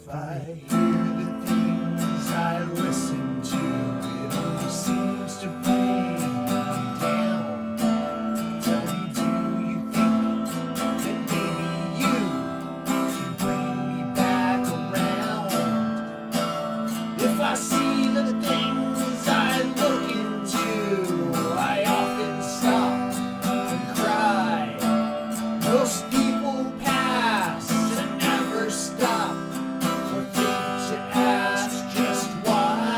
If I hear the things I listen to, it only seems to bring me down. Tell me, do you think that maybe you can bring me back around? If I see the things I look into, I often stop and cry. Most people pass and never stop or think to ask just why.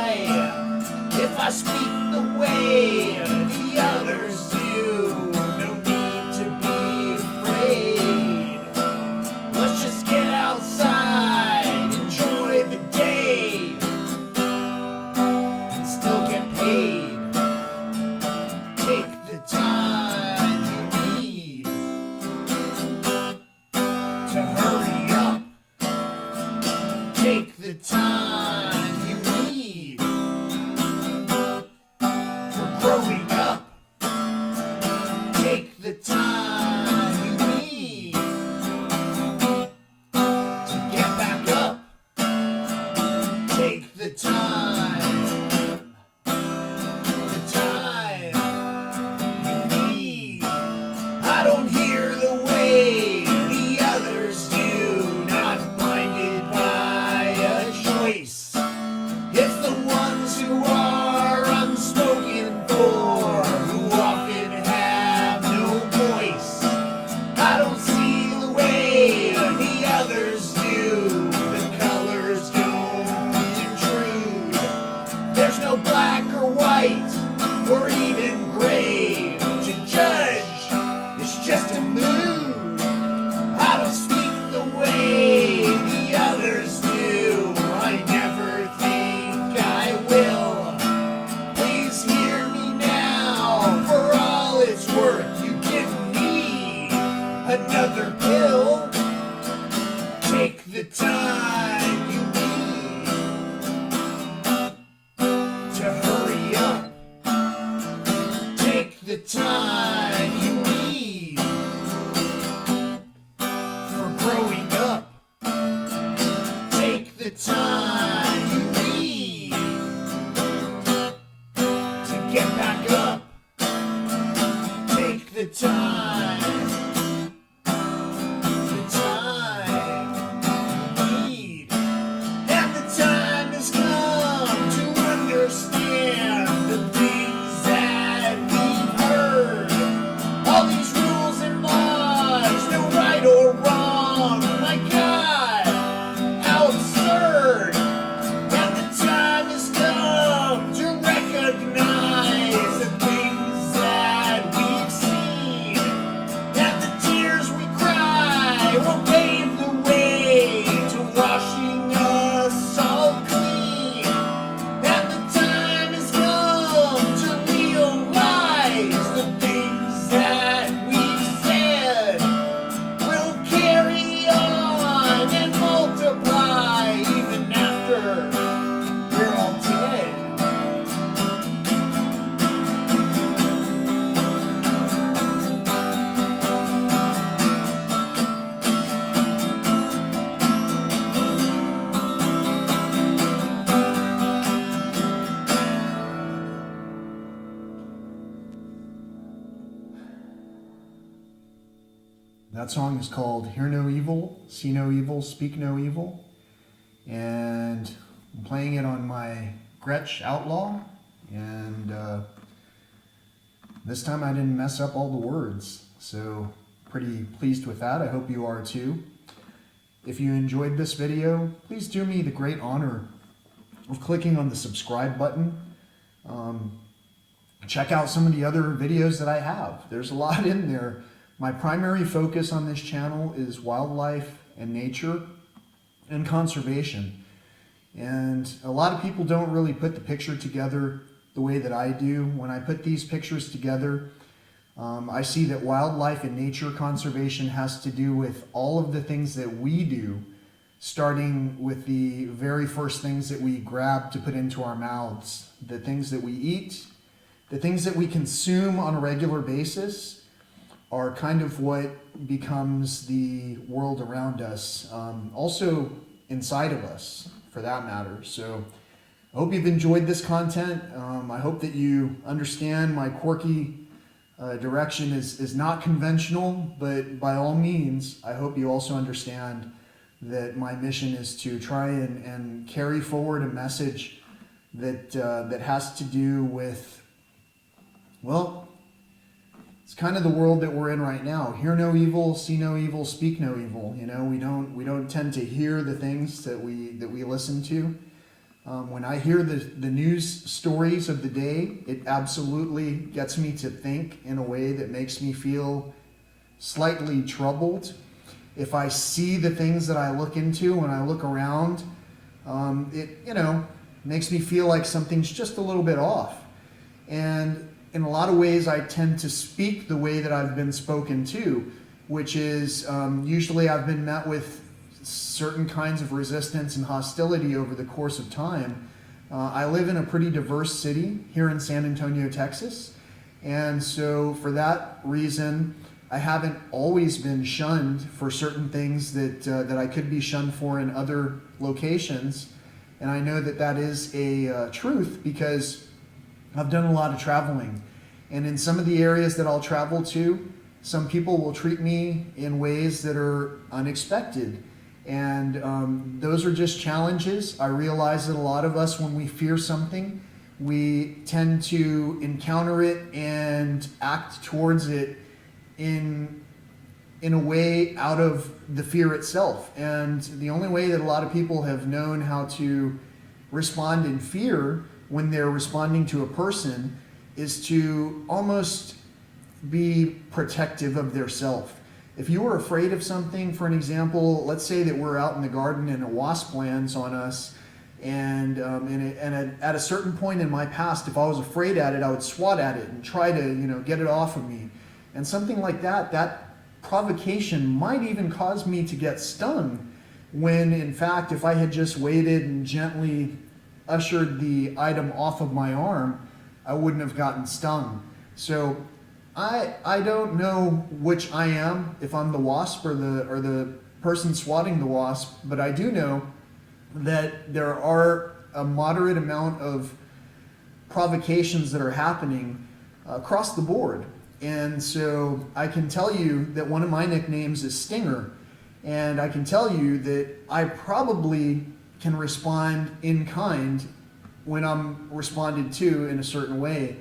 If I speak the way the others do, no need to be afraid. Let's just get outside, enjoy the day, and still get paid. Take the time you need to hurry up. Take the time you need for growing up. Take the time you need to get back up. Take the time you need. I don't hear the way the others do, not blinded by a choice. It's the ones who are unspoken for, who often have no voice. I don't see the way the others do, the colors don't intrude. There's no black or white or even gray to judge. It's just a mood. I don't speak the way the others do. I never think I will. Please hear me now. For all it's worth, you give me another pill. Take the time you need to hurry up. Take the time you need for growing up. Take the time you need to get back up. Take the time you need. And the time has come to understand the things that we've heard. All these rules and laws, no right or wrong. My God, how absurd. And the time has come to recognize the things that we've seen. And the tears we cry will pave the way to washing us all clean. And the time has come to realize the things that we've said will carry on and multiply even after we're all dead. That song is called Hear No Evil, See No Evil, Speak No Evil. And I'm playing it on my Gretsch Outlaw. And this time I didn't mess up all the words. So pretty pleased with that. I hope you are too. If you enjoyed this video, please do me the great honor of clicking on the subscribe button. Check out some of the other videos that I have. There's a lot in there. My primary focus on this channel is wildlife and nature and conservation. And a lot of people don't really put the picture together the way that I do. When I put these pictures together, I see that wildlife and nature conservation has to do with all of the things that we do, starting with the very first things that we grab to put into our mouths, the things that we eat, the things that we consume on a regular basis, are kind of what becomes the world around us. Also, inside of us, for that matter. So I hope you've enjoyed this content. I hope that you understand my quirky direction is not conventional, but by all means, I hope you also understand that my mission is to try and carry forward a message that that has to do with, well, it's kind of the world that we're in right now. Hear no evil, see no evil, speak no evil. You know, we don't tend to hear the things that we listen to. When I hear the news stories of the day, it absolutely gets me to think in a way that makes me feel slightly troubled. If I see the things that I look into when I look around, it, you know, makes me feel like something's just a little bit off. And in a lot of ways, I tend to speak the way that I've been spoken to, which is usually I've been met with certain kinds of resistance and hostility over the course of time. I live in a pretty diverse city here in San Antonio, Texas. And so for that reason, I haven't always been shunned for certain things that I could be shunned for in other locations. And I know that that is a truth because I've done a lot of traveling. And in some of the areas that I'll travel to, some people will treat me in ways that are unexpected. And those are just challenges. I realize that a lot of us, when we fear something, we tend to encounter it and act towards it in a way out of the fear itself. And the only way that a lot of people have known how to respond in fear when they're responding to a person is to almost be protective of their self. If you were afraid of something, for an example, let's say that we're out in the garden and a wasp lands on us, and at a certain point in my past, if I was afraid at it, I would swat at it and try to, get it off of me. And something like that, that provocation might even cause me to get stung, when in fact, if I had just waited and gently ushered the item off of my arm, I wouldn't have gotten stung. So I don't know which I am, if I'm the wasp or the person swatting the wasp, but I do know that there are a moderate amount of provocations that are happening across the board. And so I can tell you that one of my nicknames is Stinger. And I can tell you that I probably can respond in kind when I'm responded to in a certain way.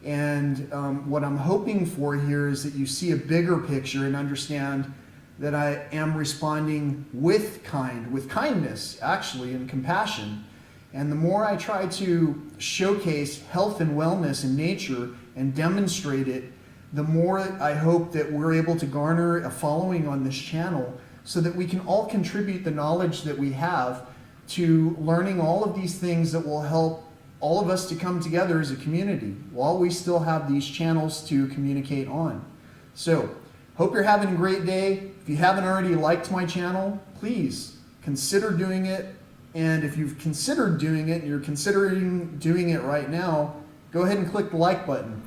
And what I'm hoping for here is that you see a bigger picture and understand that I am responding with kindness, actually, and compassion. And the more I try to showcase health and wellness in nature and demonstrate it, the more I hope that we're able to garner a following on this channel so that we can all contribute the knowledge that we have to learning all of these things that will help all of us to come together as a community while we still have these channels to communicate on. So, hope you're having a great day. If you haven't already liked my channel, please consider doing it. And if you've considered doing it and you're considering doing it right now, go ahead and click the like button.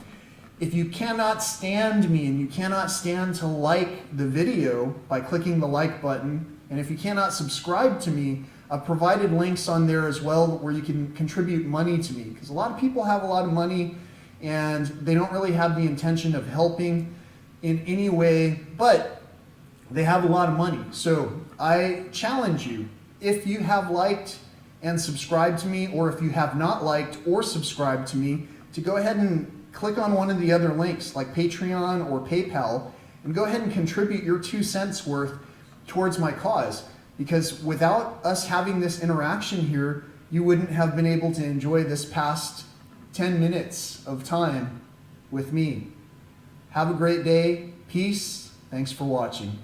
If you cannot stand me and you cannot stand to like the video by clicking the like button, and if you cannot subscribe to me, I've provided links on there as well where you can contribute money to me, because a lot of people have a lot of money and they don't really have the intention of helping in any way, but they have a lot of money. So I challenge you, if you have liked and subscribed to me, or if you have not liked or subscribed to me, to go ahead and click on one of the other links like Patreon or PayPal and go ahead and contribute your 2 cents worth towards my cause. Because without us having this interaction here, you wouldn't have been able to enjoy this past 10 minutes of time with me. Have a great day. Peace. Thanks for watching.